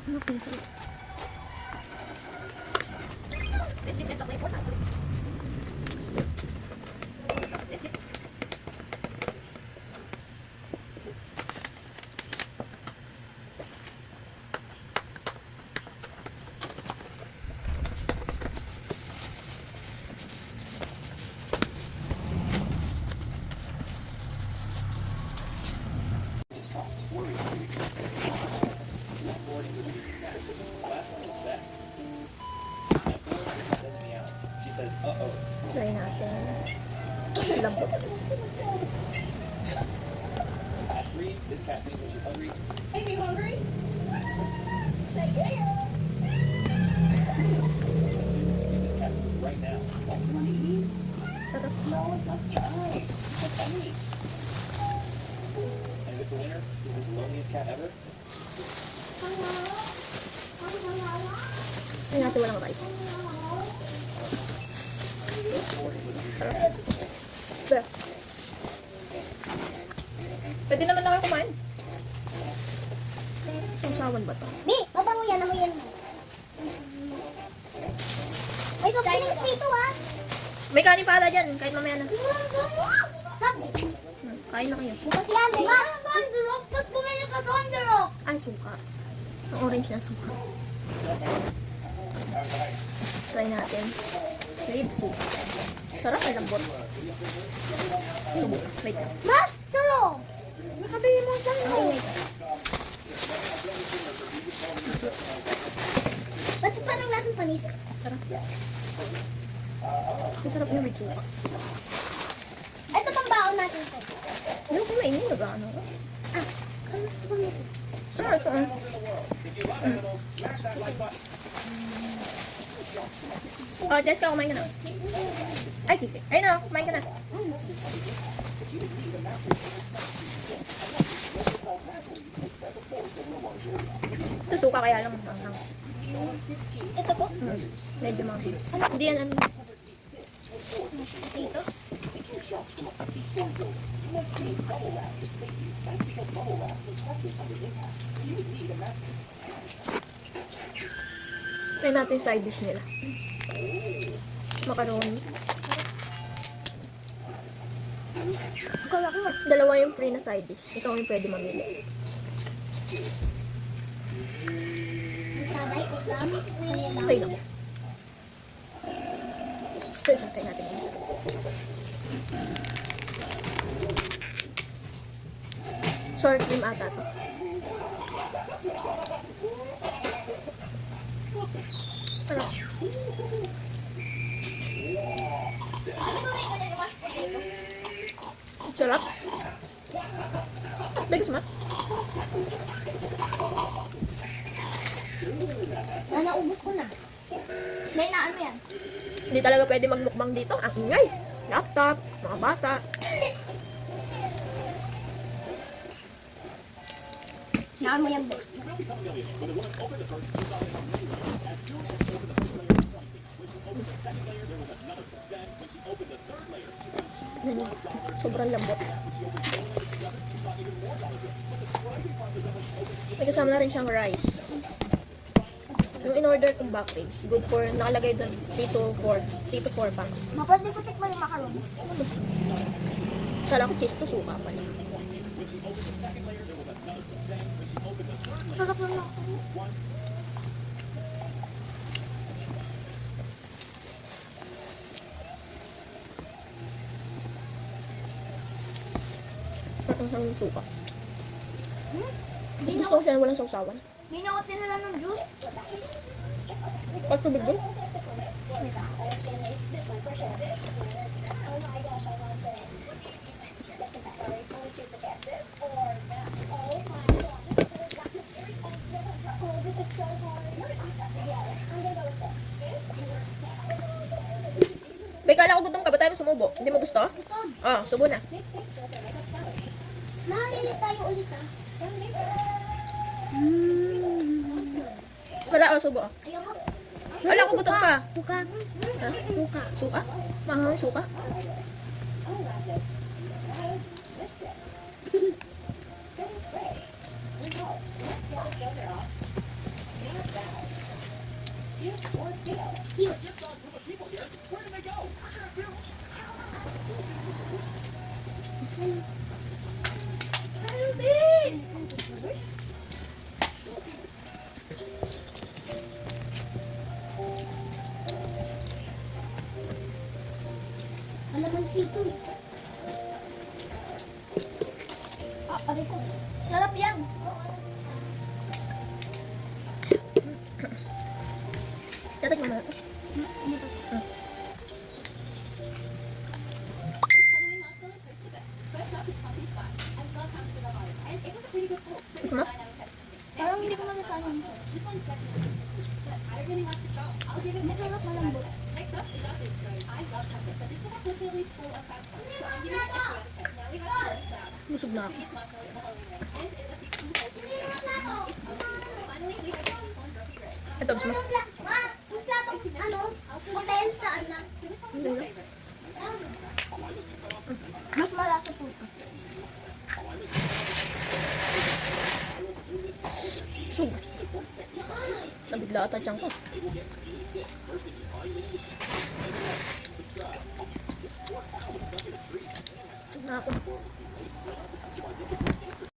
Ano princess? Biscuit is okay for that. Biscuit. Distrust, worry, she says, uh-oh. Try natin. Lambot. At 3, this cat sings when she's hungry. Hey, you hungry? Say yeah. At 2, give this cat food right now. Want to eat? Sarap. No, it's not dry. It's funny. And with the winner, is this the loneliest cat ever? Try natin walang rice. Ba? Pwede naman na kayo kumain. Sausawan ba to? Bi, mabango yan, amoy yan. May soft drinks dito ha. May kanin pala dyan, kahit mamaya na. Soft drinks. Kain na kayo. Bukas yan. Ma, Thunderrock. Ba't bumili ka Thunderrock? Ay, suka. Ang orange na suka. Try natin. With soup. Sarap, ay lambot. Tubo. Wait lang. Ma, tulong. Nakabili mo dyan. Ay, wait. Ba't parang lasang panis? Sarap. Ang sarap yung with suka. Ito pang baon natin to. Ano kung mainin na gaano? Ah, saan mo bumili? Sarap ito. Oh, Jessica, kumain ka na. Ay, Kiki. Ayun na, kumain ka na. Ito suka kaya lang. Ito po. Medyo mga. Hindi yan ano. Dito. Try natin yung side dish nila. Macaroni. Kala ko. Dalawa yung free na side dish. Ikaw yung pwede mamili. Taday, ulam. Okay lang. Ito isa. Try natin yung isa. Sour cream ata to. Sarap. Sarap. Bigas ma. Naubos ko na. May naan mo yan. Hindi talaga pwede magmukbang dito. Ang ingay. Laptop, mga bata. Naan mo yan, boss. Yan yun. Sobrang lambot. May kasama na rin siyang rice. Yung in-order kong back ribs, good for, nakalagay doon, 3 to 4 packs. Mapwede ko tikman yung macaroni. Kala ko cheese to, suka pa lang. Sarap lang ako. Ang suka. Mas gusto ko siya na walang sausawan. Hindi na ako tinala ng juice. Pag tubig doon. May kala ko gutom ka ba tayo sumubo? Hindi mo gusto? Gutom. Ah, subo na. Mahalilit tayo ulit ah. Wala, oh, subo. Ayoko. Wala ko gutom ka. Suka. Ha? Suka. Suka? Mahal yung suka? Cute or tail? Cute. Ano, babe? Alaman sito eh. Aray ko. Sarap yan. Tatikman mo na. Halloween marshmallow tastes the best. First up is pumpkin spice. I love how sugar on it. And it was a pretty good pull. So it was Gusto mo? 9 out of 10. Parang hindi ko masasayan. This one definitely tastes good. But I don't really like the chocolate. I'll give it Masarap malambot. Next up is our food story. I love chocolate, but this was unfortunately so unsatisfying. So I'm giving it a 2 out of 10. Now we have Sony Clouds. Busog na ako. Prettiest marshmallow in the Halloween range. And it left these 2 holes in the center. So it's ugly. Finally, we have Candy Cone Rookie Red. Ito, gusto mo? Yung platong, ano, hotel saan na? So which one was your favorite? Mas malasa po ito. Busog. Nabigla ata dyan ko.